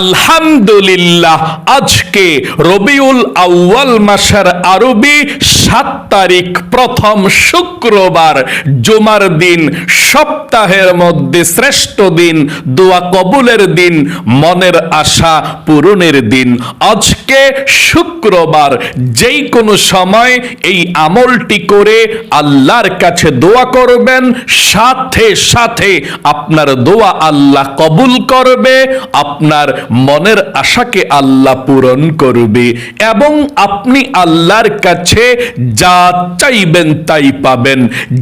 আলহামদুলিল্লাহ, আজকে রবিউল আউয়াল মাসের আরবি 7 তারিখ, প্রথম শুক্রবার, জুমার দিন, সপ্তাহের মধ্যে শ্রেষ্ঠ দিন, দোয়া কবুলের দিন, মনের আশা পূরণের দিন। আজকে শুক্রবার, যেই কোনো সময় এই আমলটি করে আল্লাহর কাছে দোয়া করবেন, সাথে সাথে আপনার দোয়া আল্লাহ কবুল করবে, আপনার মনের আশাকে আল্লাহ পূরণ করবে এবং আপনি আল্লাহর কাছে যা চাইবেন তাই পাবেন।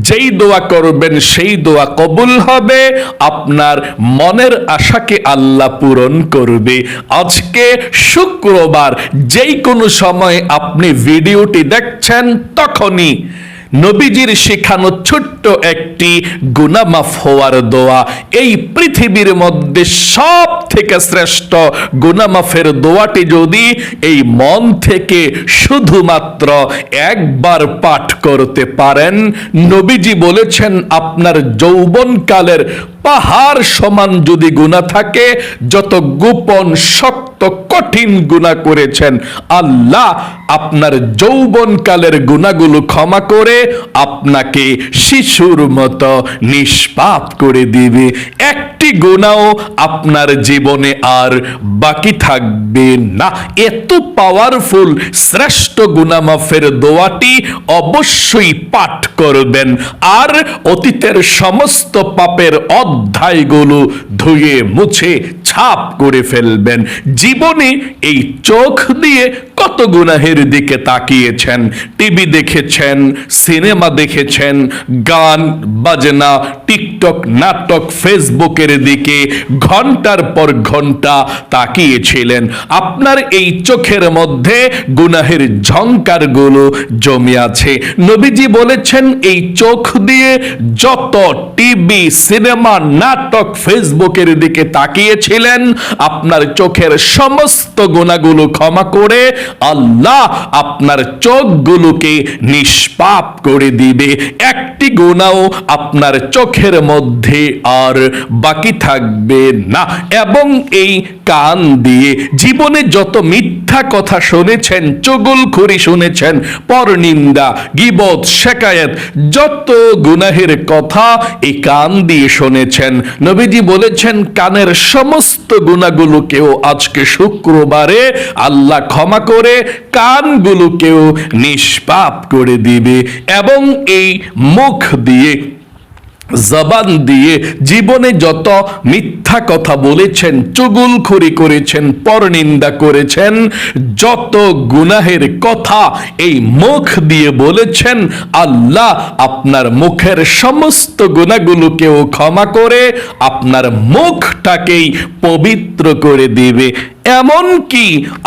যেই দোয়া করবেন সেই দোয়া কবুল হবে, আপনার মনের আশাকে আল্লাহ পূরণ করবে। আজকে শুক্রবার, যেই কোনো সময় আপনি ভিডিওটি দেখছেন তখনই নবীজির শেখানো ছোট্ট একটি গুনাহ মাফ হওয়ার দোয়া, এই পৃথিবীর মধ্যে সব থেকে শ্রেষ্ঠ গুনাহ মাফের দোয়াটি যদি এই মন থেকে শুধুমাত্র একবার পাঠ করতে পারেন, নবীজি বলেছেন আপনার যৌবনকালের পাহাড় সমান যদি গুনাহ থাকে, যত গোপন শক্ত কঠিন গুনাহ করেছেন, আল্লাহ আপনার যৌবনকালের গুনাহগুলো ক্ষমা করে আপনাকে শিশুর মতো নিষ্পাপ করে দিবে। একটি গুনাহও আপনার জীবনে আর বাকি থাকবে না। এত পাওয়ারফুল শ্রেষ্ঠ গুনাহ মাফের দোয়াটি অবশ্যই পাঠ করবেন আর অতীতের সমস্ত পাপের অধ্যায়গুলো ধুয়ে মুছে ছাপ করে ফেলবেন। জীবনে এই চোখ দিয়ে কত গুনাহের দিকে তাকিয়েছেন, টিভি দেখেছেন, সিনেমা দেখেছেন, গান বাজনা, টিকটক, নাটক, ফেসবুকের দিকে ঘন্টার পর ঘন্টা তাকিয়েছিলেন। আপনার এই চোখের মধ্যে গুনাহের ঝংকারগুলো জমে আছে। নবীজি বলেছেন এই চোখ দিয়ে যত টিভি, সিনেমা, নাটক, ফেসবুকের দিকে তাকিয়েছিলেন, আপনার চোখের সমস্ত গুনাহগুলো ক্ষমা করে আল্লাহ আপনার চোখগুলোকে নিষ্পাপ করে দিবে। একটি গুনাহ আপনার চোখের মধ্যে আর বাকি থাকবে না। এবং এই কান দিয়ে জীবনে যত মিথ্যা কথা শুনেছেন, চুগলখড়ি শুনেছেন, পরনিন্দা, গীবত, শিকায়েত, যত গুনাহের কথা এই কান দিয়ে শুনেছেন, নবীজি বলেছেন কানের সমস্ত গুনাহগুলোকেও আজকে শুক্রবারে আল্লাহ ক্ষমা করে কানগুলোকেও নিষ্পাপ করে দিবে। এবং এই মুখ দিয়ে, জবান দিয়ে জীবনে যত মিথ্যা কথা বলেছেন, চুগলখড়ি করেছেন, পরনিন্দা করেছেন, যত গুনাহের কথা এই মুখ দিয়ে বলেছেন, আল্লাহ আপনার মুখের সমস্ত গুনাহগুলোকেও ক্ষমা করে আপনার মুখটাকেই পবিত্র করে দিবে। এমনকি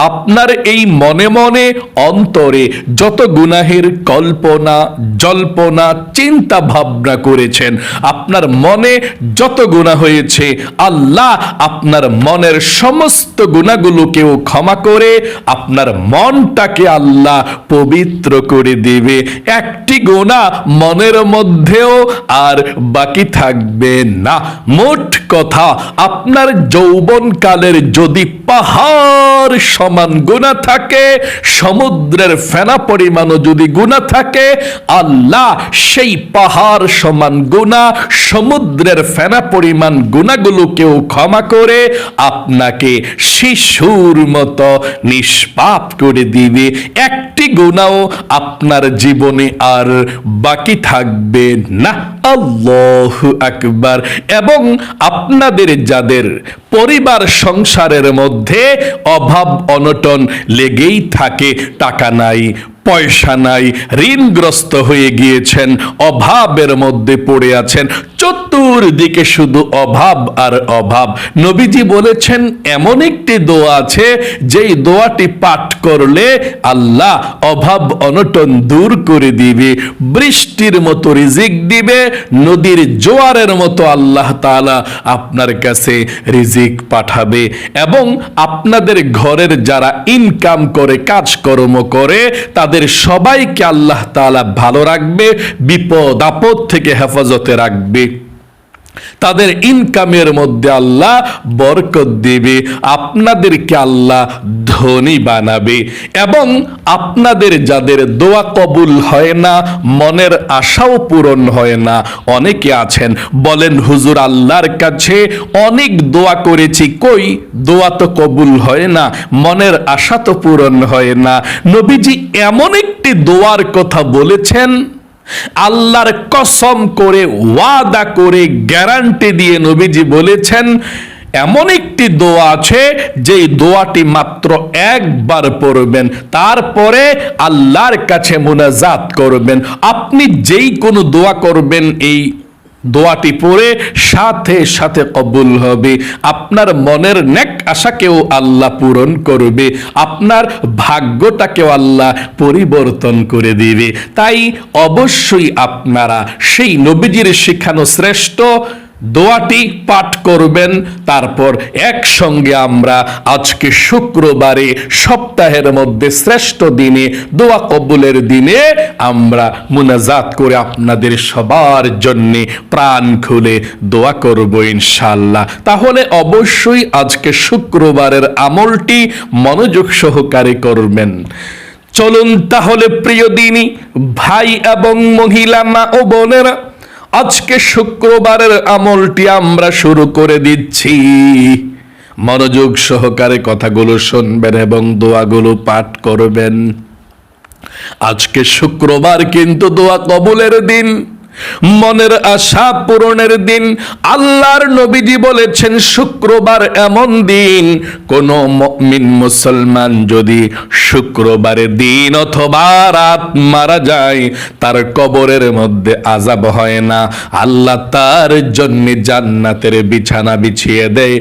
আপনার এই মনে মনে অন্তরে যত গুনাহের কল্পনা জল্পনা চিন্তা ভাবনা করেছেন, আপনার মনে যত গুনাহ হয়েছে, আল্লাহ আপনার মনের সমস্ত গুনাহগুলোকেও ক্ষমা করে আপনার মনটাকে আল্লাহ পবিত্র করে দিবে। একটি গুনাহ মনের মধ্যেও আর বাকি থাকবে না। মোট কথা, আপনার যৌবনকালের যদি পাহাড় সমান গুনাহ থাকে, সমুদ্রের ফেনা পরিমাণও যদি গুনাহ থাকে, আল্লাহ সেই পাহাড় সমান গুনাহ, সমুদ্রের ফেনা পরিমাণ গুনাহগুলোকেও ক্ষমা করে আপনাকে শিশুর মতো নিষ্পাপ করে দিবে। একটি গুনাহও আপনার জীবনে আর বাকি থাকবে না। আল্লাহু আকবার। এবং আপনাদের যাদের পরিবার সংসারের মধ্যে অভাব অনটন লেগেই থাকে, টাকা নাই, পয়সা নাই, ঋণগ্রস্ত হয়ে গিয়েছেন, অভাবের মধ্যে পড়ে আছেন, চতুর্দিকে শুধু অভাব আর অভাব, নবীজি বলেছেন এমন একটি দোয়া আছে যেই দোয়াটি পাঠ করলে আল্লাহ অভাব অনটন দূর করে দিবে, বৃষ্টির মতো রিজিক দিবে, নদীর জোয়ারের মতো আল্লাহ তাআলা আপনার কাছে রিজিক পাঠাবে। এবং আপনাদের ঘরের যারা ইনকাম করে, কাজকর্ম করে, তাদের সবাইকে আল্লাহ তাআলা ভালো রাখবে, বিপদ আপদ থেকে হেফাজতে রাখবে। তাদের ইনকামের মধ্যে আল্লাহ বরকত দিবে, আপনাদেরকে আল্লাহ ধনী বানাবে। এবং আপনাদের যাদের দোয়া কবুল হয় না, মনের আশাও পূরণ হয় না, অনেকে আছেন বলেন হুজুর আল্লাহর কাছে অনেক দোয়া করেছি, কই দোয়া তো কবুল হয় না, মনের আশা তো পূরণ হয় না। নবীজি এমন একটি দোয়ার কথা বলেছেন, আল্লাহর কসম করে, ওয়াদা করে, গ্যারান্টি দিয়ে নবীজি বলেছেন এমন একটি দোয়া আছে যেই দোয়াটি মাত্র একবার পড়বেন, তারপরে আল্লাহর কাছে মুনাজাত করবেন। আপনি যেই কোনো দোয়া করবেন এই দোয়াটি পড়ে সাথে সাথে কবুল হবে। আপনার মনের নেক আশাকেও আল্লাহ পূরণ করবে, আপনার ভাগ্যটাকেও আল্লাহ পরিবর্তন করে দিবে। তাই অবশ্যই আপনারা সেই নবীজির শিখানো শ্রেষ্ঠ দোয়াটি পাঠ করবেন। তারপর একসঙ্গে আমরা আজকে শুক্রবারে সপ্তাহের মধ্যে শ্রেষ্ঠ দিনে, দোয়া কবুলের দিনে আমরা মুনাজাত করে আপনাদের সবার জন্য প্রাণ খুলে দোয়া করব ইনশাআল্লাহ। তাহলে অবশ্যই আজকে শুক্রবারের আমলটি মনোযোগ সহকারে করবেন। চলুন তাহলে প্রিয় দিনী ভাই এবং মহিলা মা ও বোনেরা, আজকে শুক্রবারের আমলটি আমরা শুরু করে দিচ্ছি। মনোযোগ সহকারে কথাগুলো শুনবেন এবং দোয়াগুলো পাঠ করবেন। আজকে শুক্রবার কিন্তু দোয়া কবুলের দিন, মনের আশা পূরণের দিন। আল্লাহর নবীজি বলেছেন শুক্রবার এমন দিন, কোন মুমিন মুসলমান যদি শুক্রবারের দিন অথবা রাত মারা যায়, তার কবরের মধ্যে আযাব হয় না, আল্লাহ তার জন্য জান্নাতের বিছানা বিছিয়ে দেয়,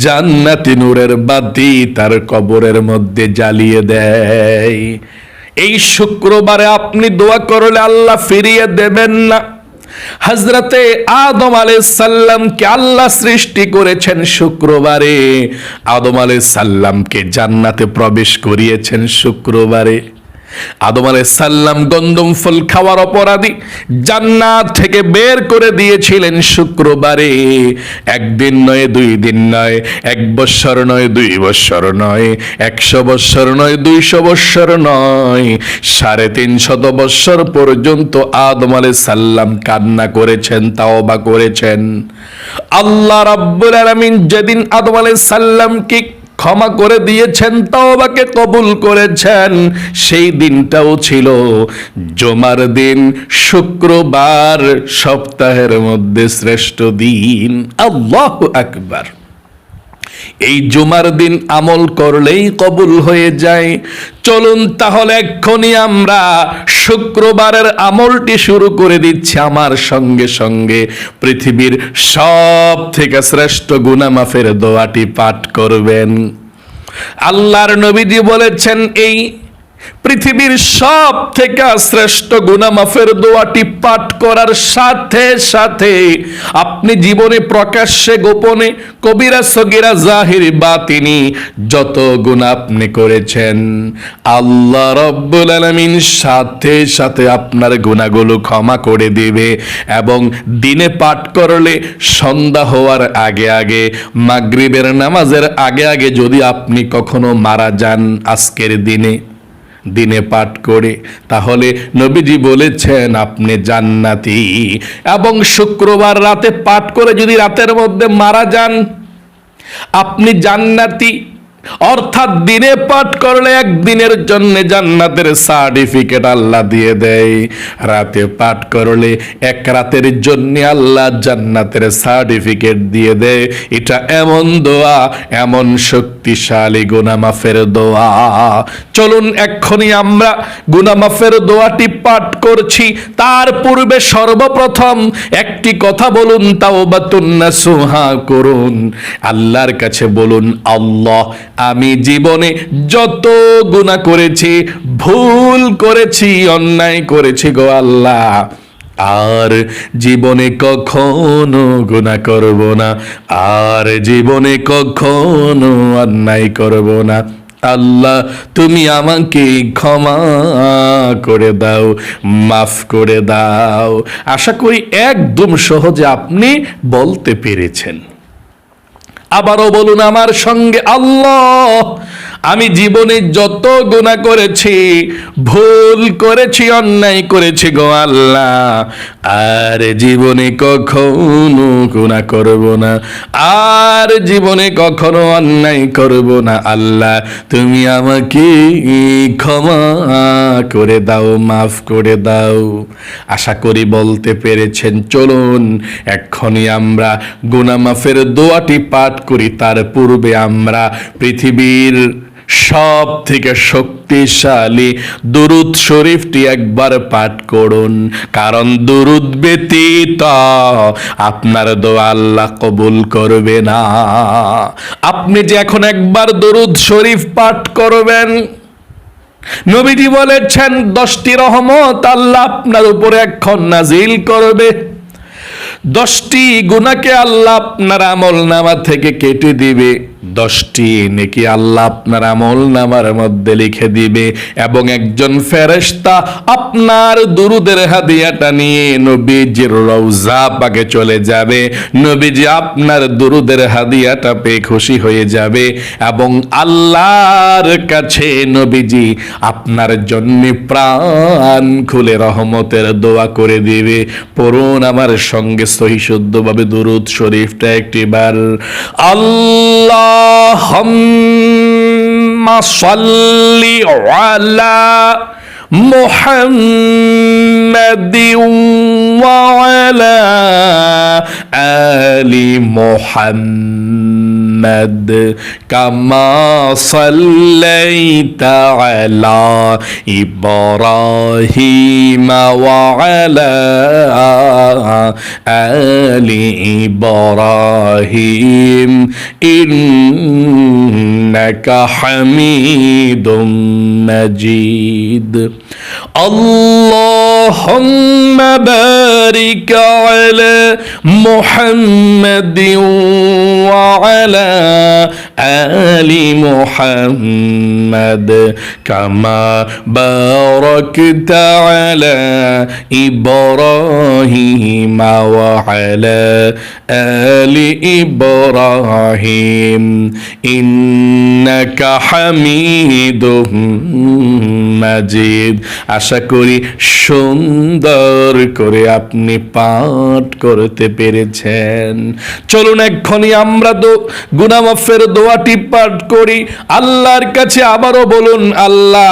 জান্নাতি নূরের বাতি তার কবরের মধ্যে জ্বালিয়ে দেয়। এই শুক্রবারে আপনি দোয়া করলে আল্লাহ ফিরিয়ে দেবেন না। হযরতে আদম আলাইহিস সালামকে আল্লাহ সৃষ্টি করেছেন শুক্রবারে, আদম আলাইহিস সালামকে জান্নাতে প্রবেশ করিয়েছেন শুক্রবারে। আদম আলাইহিস সালাম গন্ধম ফল খাওয়ার অপরাধী জান্নাত থেকে বের করে দিয়েছিলেন শুক্রবারে। একদিন নয়, 2 দিন নয়, 1 বছর নয়, 2 বছর নয়, 100 বছর নয়, 200 বছর নয়, 350 বছর পর্যন্ত আদম আলাইহিস সালাম কান্না করেছেন, তাওবা করেছেন। আল্লাহ রাব্বুল আলামিন যেদিন আদম আলাইহিস সালামকে ক্ষমা করে দিয়েছেন, তওবাকে কবুল করেছেন, সেই দিনটাও ছিল জুমার দিন, শুক্রবার, সপ্তাহের মধ্যে শ্রেষ্ঠ দিন। আল্লাহু আকবার। এই জুমার দিন আমল করলেই কবুল হয়ে যায়। চলুন তাহলে এক্ষুনি আমরা শুক্রবারের আমলটি শুরু করে দিচ্ছি। আমার সঙ্গে সঙ্গে পৃথিবীর সব থেকে শ্রেষ্ঠ গুনাহ মাফের দোয়াটি পাঠ করবেন। আল্লাহর নবীজি বলেছেন এই পৃথিবীর সব থেকে শ্রেষ্ঠ গুনাহ মাফের দোয়াটি পাঠ করার সাথে সাথে আপনি জীবনে প্রকাশ্যে গোপনে কবিরা সগীরা জাহির বাতিনি যত গুনাহ আপনি করেছেন, আল্লাহ রাব্বুল আলামিন সাথে সাথে আপনার গুনাহগুলো ক্ষমা করে দিবে। এবং দিনে পাঠ করলে সন্ধ্যা হওয়ার আগে আগে, মাগরিবের নামাজের আগে আগে যদি আপনি কখনো মারা যান আজকের দিনে পাঠ করে, তাহলে নবীজি বলেছেন আপনি জান্নাতি। এবং শুক্রবার রাতে পাঠ করে যদি রাতের মধ্যে মারা যান, আপনি জান্নাতি। অর্থাৎ দিনে পাঠ করলে একদিনের জন্য জান্নাতের সার্টিফিকেট আল্লাহ দিয়ে দেয়, রাতে পাঠ করলে এক রাতের জন্য আল্লাহ জান্নাতের সার্টিফিকেট দিয়ে দেয়। এটা এমন দোয়া, এমন শক্তিশালী গুনাহ মাফের দোয়া। চলুন এক্ষুনি আমরা গুনাহ মাফের দোয়াটি পাঠ করছি। তার পূর্বে সর্বপ্রথম একটি কথা বলুন, তাওবাতুন নাসুহা করুন। আল্লাহর কাছে বলুন, আল্লাহ আমি জীবনে যত গুনাহ করেছি, ভুল করেছি, অন্যায় করেছি গো আল্লাহ, আর জীবনে কখনো গুনাহ করব না, আর জীবনে কখনো অন্যায় করব না। আল্লাহ তুমি আমাকে ক্ষমা করে দাও, মাফ করে দাও। আশা করি একদম সহজে আপনি বলতে পেরেছেন। আবারও বলুন আমার সঙ্গে, আল্লাহ আমি জীবনে যত গুনাহ করেছি, ভুল করেছি, অন্যায় করেছি গো আল্লাহ, আর জীবনে কখনো গুনাহ করব না, আর জীবনে কখনো অন্যায় করব না। আল্লাহ তুমি আমাকে ক্ষমা করে দাও, মাফ করে দাও। আশা করি বলতে পেরেছেন। চলুন এক্ষুনি আমরা গুনাহ মাফের দোয়াটি পাঠ করি। তার পূর্বে আমরা পৃথিবীর সব থেকে শক্তিশালী দুরূদ শরীফটি একবার পাঠ করুন, কারণ দুরূদ ব্যতীত আপনার দোয়া আল্লাহ কবুল করবে না। আপনি যে এখন একবার দুরূদ শরীফ পাঠ করবেন, নবীজি বলেছেন 10টি রহমত আল্লাহ আপনার উপরে এখন নাজিল করবে, 10টি গুনাহকে আল্লাহ আপনার আমলনামা থেকে কেটে দিবে, 10টি নেকি আল্লাহ আপনার আমলনামার মধ্যে লিখে দিবে, এবং একজন ফেরেশতা আপনার দুরুদের হাদিয়াটা নিয়ে নবীজির রওজা পাকে চলে যাবে। নবীজি আপনার দুরুদের হাদিয়াটা পেয়ে খুশি হয়ে যাবে, এবং আল্লাহর কাছে নবীজি আপনার জন্য প্রাণ খুলে রহমতের দোয়া করে দিবে। পড়ুন আমার সঙ্গে সহি শুদ্ধভাবে দুরুদ শরীফটা একটিবার। আল্লাহুম্মা সাল্লি আলা মুহাম্মাদিন ওয়া আলা আলি মুহাম্মাদ কামা সাল্লাইতা আলা ইব্রাহিম ওয়া আলা আলি ইব্রাহিম ইন্নাকা হামিদুম মাজিদ। আল্লাহুম্মা বারিক আলা মুহাম্মাদিন ওয়া আলা আলি মুহাম্মাদ কামা বারাকতা আলা ইব্রাহিম ওয়া আলা আলি ইব্রাহিম ইন্নাকা হামিদুম মাজিদ। আশা করি সুন্দর করে আপনি পাঠ করতে পেরেছেন। চলুন এক্ষুনি আমরা গুনাহ মাফের দোয়াটি পাঠ করি। আল্লাহর কাছে আবারও বলুন, আল্লাহ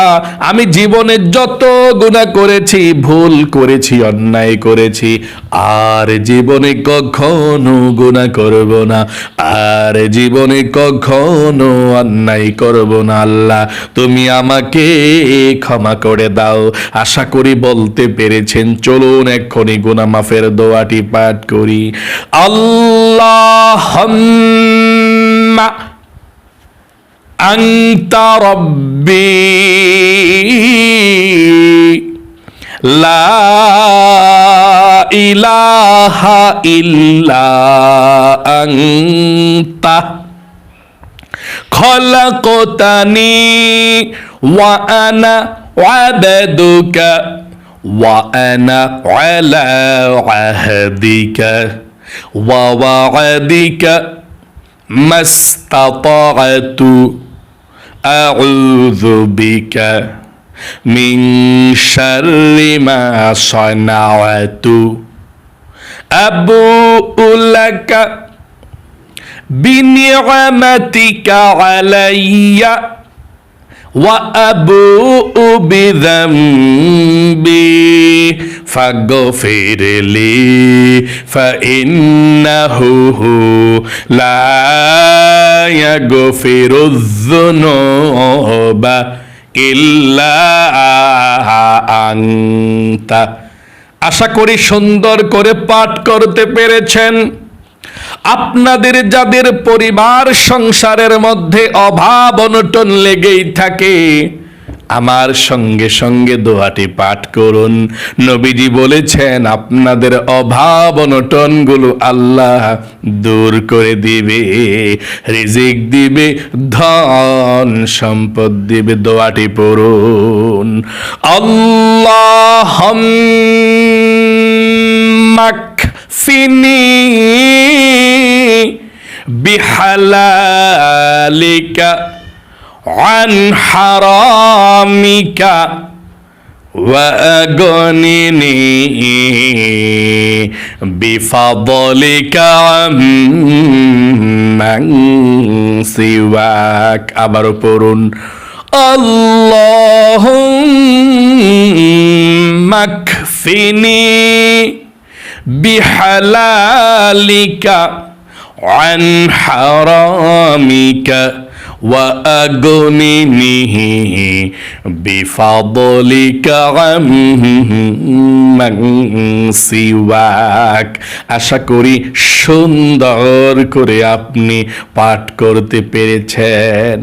আমি জীবনে যত গুনাহ করেছি, ভুল করেছি, অন্যায় করেছি, আর জীবনে কখনো গুনাহ করব না, আর জীবনে কখনো অন্যায় করব না। আল্লাহ তুমি আমাকে ক্ষমা করে দাও। আশা করি বলতে পেরেছেন। চলুন এক্ষুনি গুনাহ মাফের দোয়াটি পাঠ করি। আল্লাহুম্মা আনতা রাব্বি লা ইলাহা ইল্লা আনতা খলাকতানি ওয়া আনা আবদুকা ওয়া আনা আলা আহদিকা ওয়া ওয়া'দিকা মাস্তাতা'তু আউযু বিকা মিন শাররি মা সানা'তু আবু'ু লাকা বিনি'মাতিকা আলাইয়া ওয়া আবু'ু বিযামবি ফাগফিরলি ফাইন্নাহু লা ইয়াগফিরুয-যুনুবা ইল্লা আনতা। আশা করি সুন্দর করে পাঠ করতে পেরেছেন। আপনাদের যাদের পরিবার সংসারের মধ্যে অভাব অনটন লেগেই থাকে, আমার সঙ্গে সঙ্গে দোয়াটি পাঠ করুন। নবীজি বলেছেন আপনাদের অভাব অনটনগুলো আল্লাহ দূর করে দিবে, রিজিক দিবে, ধন সম্পদ দিবে। দোয়াটি পড়ুন, আল্লাহুম্মা কফিনি বিহালালিকা عن حرامك وأغنني بفضلك عمن سواك। আবার পড়ুন, اللهم اكفني بحلالك عن حرامك وأغنني بفضلك عمن سواك। আশা করি সুন্দর করে আপনি পাঠ করতে পেরেছেন।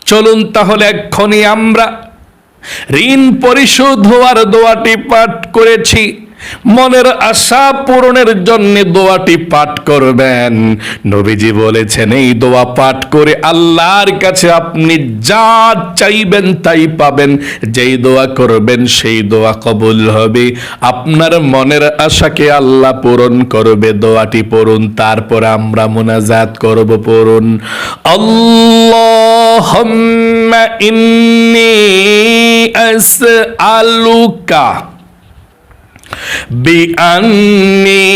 চলুন তাহলে এক্ষুনি আমরা ঋণ পরিশোধ হওয়ার দোয়াটি পাঠ করেছি, মনের আশা পূরণের জন্য দোয়াটি পাঠ করবেন। নবীজি বলেছেন এই দোয়া পাঠ করে আল্লাহর কাছে আপনি যা চাইবেন তাই পাবেন। যেই দোয়া করবেন সেই দোয়া কবুল হবে, আপনার মনের আশাকে আল্লাহ পূরণ করবে। দোয়াটি পড়ুন, তারপর আমরা মুনাজাত করব। পড়ুন, আল্লাহুম্মা ইন্নী আসআলুকা بأني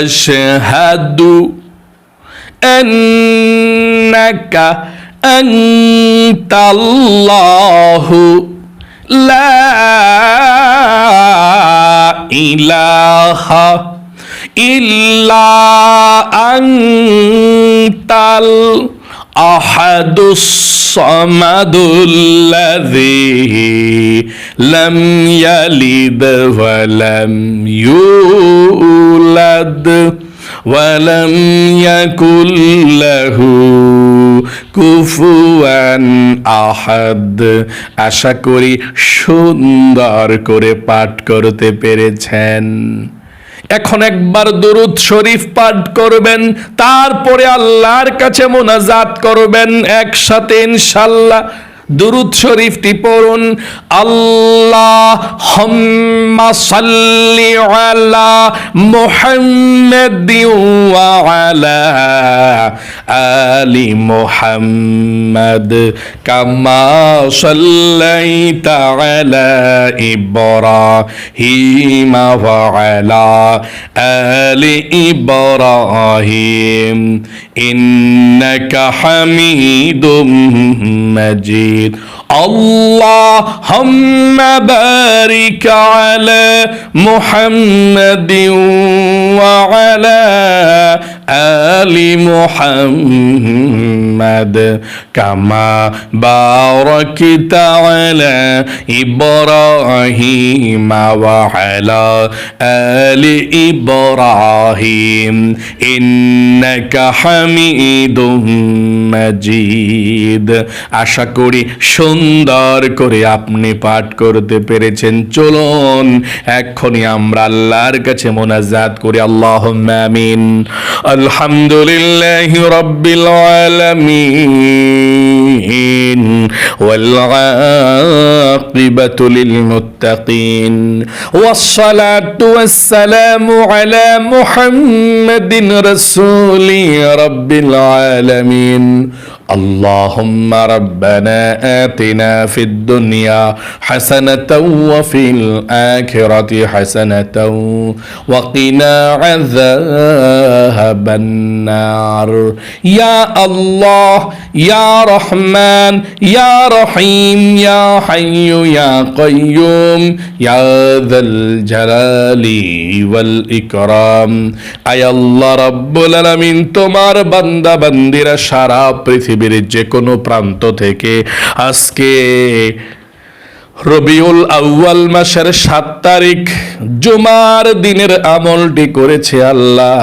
أشهد أنك أنت الله لا إله إلا أنت الأحد الصمد الذي لم يلد ولم يولد ولم يكن له কুফুয়ান আহাদ। আশা করি সুন্দর করে পাঠ করতে পেরেছেন। এখন একবার দুরূদ শরীফ পাঠ করবেন, তারপরে আল্লাহর কাছে মুনাজাত করবেন একসাথে ইনশাআল্লাহ। দুরূদ শরীফটি পড়ুন, আল্লাহুম্মা সাল্লি আলা মুহাম্মাদিন ওয়া আলা আলি মুহাম্মাদ কামা সাল্লাইতা আলা ইব্রাহিম ওয়া আলা আলি ইব্রাহিম ইন্নাকা হামিদুম মাজিদ। আল্লাহুম্মা বারিক আলা মুহাম্মাদিন ওয়া আলা আলি মুহাম্মাদ কামা বারাকতা আলা ইব্রাহিম ওয়া আলা আলি ইব্রাহিম ইন্নাকা হামিদুম মাজিদ। আশা করি সুন্দর করে আপনি পাঠ করতে পেরেছেন। চলুন এক্ষুনি আমরা আল্লাহর কাছে মুনাজাত করি। আল্লাহুম্মা আমিন। আলহামদুলিল্লাহি রাব্বিল আলামিন ওয়াল আকিবাতু লিল মুত্তাকিন ওয়াসসালাতু ওয়াসসালামু আলা মুহাম্মাদিন রাসূলি রাব্বিল আলামিন। اللهم ربنا آتنا في الدنيا حسنة وفي الآخرة حسنة وقنا عذاب النار يا الله يا رحمن يا رحيم يا حي يا قيوم يا ذا الجلال والإكرام আয় আল্লাহ রাব্বুল আলামিন, তোমার বান্দা বান্দিরা সারা পৃথিবীর যে কোনো প্রান্ত থেকে আজকে রবিউল আউয়াল মাসের 7 তারিখ জুমার দিনের আমলটি করেছে আল্লাহ।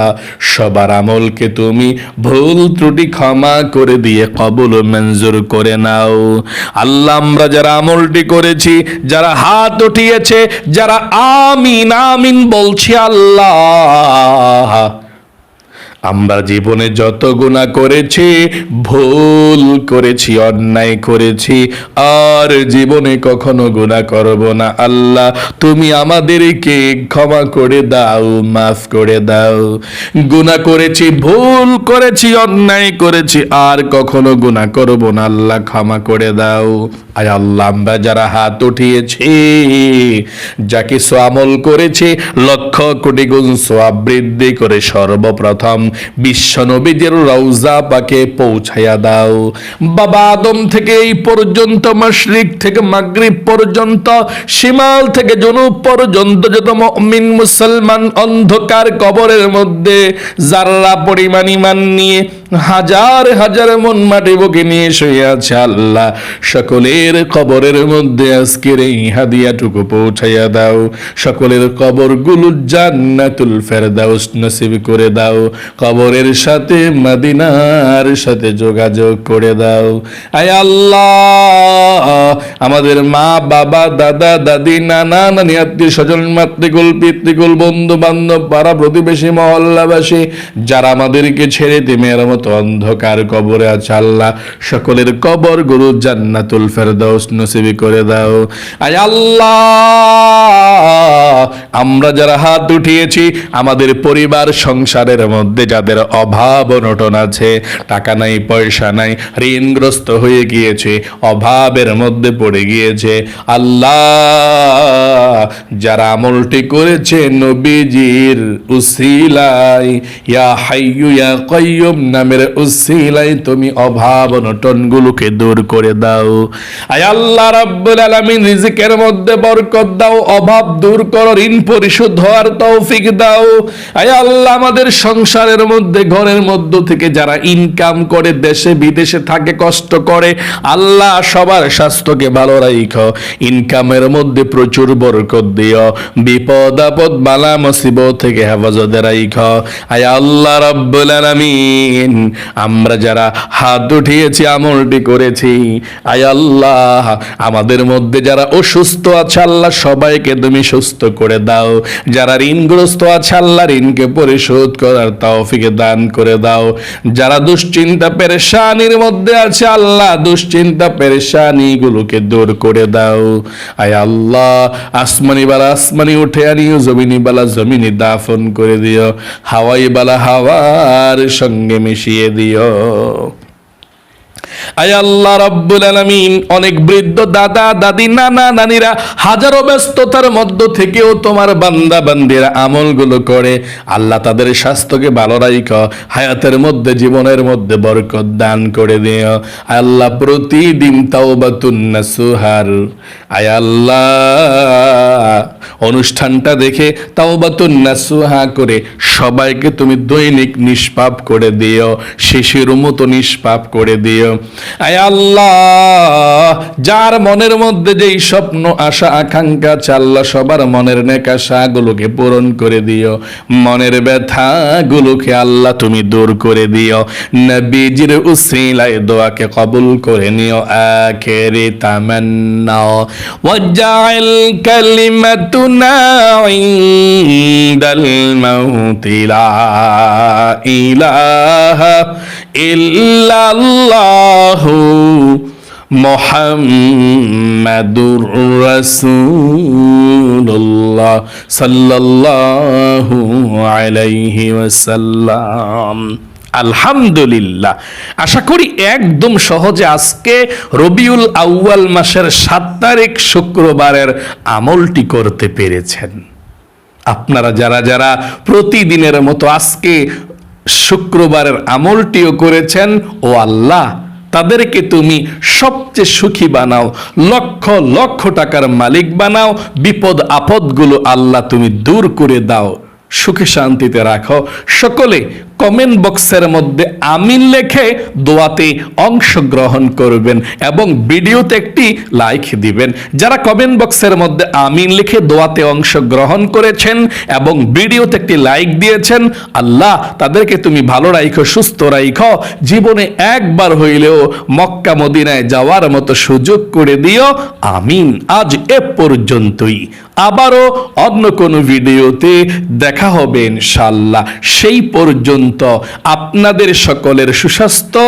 সবার আমলকে তুমি ভুল ত্রুটি ক্ষমা করে দিয়ে কবুল মঞ্জুর করে নাও আল্লাহ। আমরা যারা আমলটি করেছি, যারা হাত উঠিয়েছে, যারা আমিন আমিন বলছি আল্লাহ, আমরা জীবনে যত গুনাহ করেছি, ভুল করেছি, অন্যায় করেছি, আর জীবনে কখনো গুনাহ করব না আল্লাহ। তুমি আমাদেরকে ক্ষমা করে দাও, মাফ করে দাও। গুনাহ করেছি, ভুল করেছি, অন্যায় করেছি, আর কখনো গুনাহ করব না আল্লাহ, ক্ষমা করে দাও। আয় আল্লাহ, আমরা যারা হাত উঠিয়েছি, যা কিছু আমল করেছি, লক্ষ কোটি গুণ সওয়াব বৃদ্ধি করে সর্বপ্রথম বিশ্ব নবীদের রওজা পাকে পৌঁছায়া দাও। বাবা আদম থেকে এই পর্যন্ত, মাশরিক থেকে মাগরিব পর্যন্ত, শিমাল থেকে জনুব পর্যন্ত যত মুমিন মুসলমান অন্ধকার কবরের মধ্যে যারা পরিমাণ ঈমান নিয়ে হাজার হাজার মন মাটি বুকে নিয়ে শুয়ে আছে আল্লাহ, সকলের কবরের মধ্যে আজকের এই হাদিয়াটুকু পৌঁছাইয়া দাও। সকলের কবরগুলো জান্নাতুল ফেরদাউস নসিব করে দাও। কবরের সাথে মদিনার সাথে যোগাযোগ করে দাও। আয় আল্লাহ, আমাদের মা বাবা, দাদা দাদি, নানা নানি, আত্মীয় স্বজন, মাতৃকুল পিতৃকুল, বন্ধু বান্ধব, পাড়া প্রতিবেশী, মহল্লাবাসী, যারা আমাদেরকে ছেড়ে তিমের মতো অন্ধকার কবরে আছে আল্লাহ, সকলের কবর গুরু জান্নাতুল ফেরদাউস নসিব করে দাও। আয় আল্লাহ, আমরা যারা হাত উঠিয়েছি, আমাদের পরিবার সংসারের মধ্যে যাদের অভাব অনটন আছে, টাকা নাই, পয়সা নাই, ঋণগ্রস্ত হয়ে গিয়েছে, অভাবের মধ্যে পড়ে গিয়েছে আল্লাহ, যারা আমলটি করেছে নবীজির উসিলায়, ইয়া হাইয়ু ইয়া কাইয়ুম নামের উসিলায় তুমি অভাব অনটন গুলোকে দূর করে দাও। আয় আল্লাহ রাব্বুল আলামিন, রিজিকের মধ্যে বরকত দাও, অভাব দূর করো, ঋণ পরিশোধ হওয়ার তৌফিক দাও। আয় আল্লাহ, আমাদের সংসারের মধ্যে, ঘরের মধ্য থেকে যারা ইনকাম করে দেশে বিদেশে থাকে, কষ্ট করে আল্লাহ, সবার স্বাস্থ্যকে ভালো রাখো, ইনকামের মধ্যে প্রচুর বরকত দিও, বিপদ আপদ বালা মুসিবত থেকে হেফাজত রাখো। আয় আল্লাহ রাব্বুল আলামিন, আমরা যারা হাত উঠিয়েছি, আমলটি করেছি, আয় আল্লাহ, আমাদের মধ্যে যারা অসুস্থ আছে আল্লাহ, সবাইকে তুমি সুস্থ করে দাও। যারা ঋণগ্রস্ত আছে আল্লাহ, ঋণকে পরিশোধ করার তৌফিক দান করে দাও। যারা দুশ্চিন্তা পেরেশানির মধ্যে আছে আল্লাহ, দুশ্চিন্তা পেরেশানি গুলোকে দূর করে দাও। আয় আল্লাহ, আসমানি বালা আসমানি উঠে আনিও, জমিনি বালা জমিনি দাফন করে দিও, হাওয়াই বালা হাওয়ার সঙ্গে মিশিয়ে দিও। আয় আল্লাহ রাব্বুল আলামিন, অনেক বৃদ্ধ দাদা দাদি, নানা নানিরা হাজারো ব্যস্ততার মধ্য থেকেও তোমার বান্দা বান্দিরা আমলগুলো করে আল্লাহ, তাদের স্বাস্থ্যকে ভালো রাখো, হায়াতের মধ্যে, জীবনের মধ্যে বরকত দান করে দিও। আল্লাহ, প্রতিদিন তাওবাতুন নাসুহার, আয় আল্লাহ, অনুষ্ঠানটা দেখে তাওবাতুন নাসুহা করে সবাইকে তুমি দৈনিক নিষ্পাপ করে দিও, শিশুর মতো নিষ্পাপ করে দিও। আয় আল্লাহ, যার মনের মধ্যে যেই স্বপ্ন, আশা, আকাঙ্ক্ষা আছে আল্লাহ, সবার মনের নেক আশাগুলোকে পূরণ করে দিও, মনের ব্যথাগুলোকে আল্লাহ তুমি দূর করে দিও। নবীজির উসিলায় দোয়াকে কবুল করে নিও। আখিরি তামান্না ওয়াজআল কালিমাতুনা ইনদাল মাউতি লা ইলাহা ইল্লাল্লাহু মুহাম্মাদুর রাসূলুল্লাহ সাল্লাল্লাহু আলাইহি ওয়াসাল্লাম। আলহামদুলিল্লাহ, আশা করি একদম সহজে আজকে রবিউল আউয়াল মাসের 7 তারিখ শুক্রবারের আমলটি করতে পেরেছেন। আপনারা যারা যারা প্রতিদিনের মতো আজকে শুক্রবারের আমলটিও করেছেন, ও আল্লাহ, তাদেরকে তুমি সবচেয়ে সুখী বানাও, লক্ষ লক্ষ টাকার মালিক বানাও, বিপদ আপদগুলো আল্লাহ তুমি দূর করে দাও, সুখে শান্তিতে রাখো। সকলে কমেন্ট বক্সের মধ্যে আমিন লিখে দোয়াতে অংশগ্রহণ করবেন এবং ভিডিওতে একটি লাইক দিবেন। যারা কমেন্ট বক্সের মধ্যে আমিন লিখে দোয়াতে অংশগ্রহণ করেছেন এবং ভিডিওতে একটি লাইক দিয়েছেন, আল্লাহ তাদেরকে তুমি ভালো রাখো, সুস্থ রাখো, জীবনে একবার হইলেও মক্কা মদিনায় যাওয়ার মতো সুযোগ করে দিও, আমিন। আজ এ পর্যন্তই, আবারও অন্য কোনো ভিডিওতে দেখা হবে ইনশাআল্লাহ। সেই পর্যন্ত আপনাদের সকলের সুস্বাস্থ্য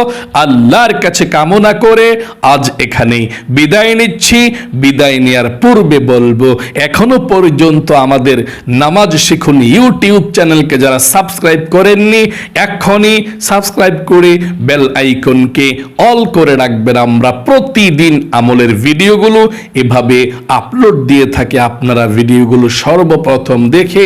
আল্লাহর কাছে কামনা করে আজ এখানেই বিদায় নিচ্ছি। বিদায় নেওয়ার পূর্বে বলবো, এখনো পর্যন্ত আমাদের নামাজ শিখুন ইউটিউব চ্যানেলকে যারা সাবস্ক্রাইব করেননি, এখনই সাবস্ক্রাইব করে বেল আইকনকে অল করে রাখবেন। আমরা প্রতিদিন আমলের ভিডিওগুলো এভাবে আপলোড দিয়ে থাকি, আপনারা ভিডিওগুলো সর্বপ্রথম দেখে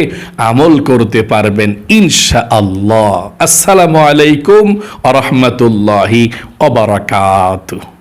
আমল করতে পারবেন ইনশাআল্লাহ। আসসালামু আলাইকুম ওয়া রাহমাতুল্লাহি ওয়া বারাকাতুহু।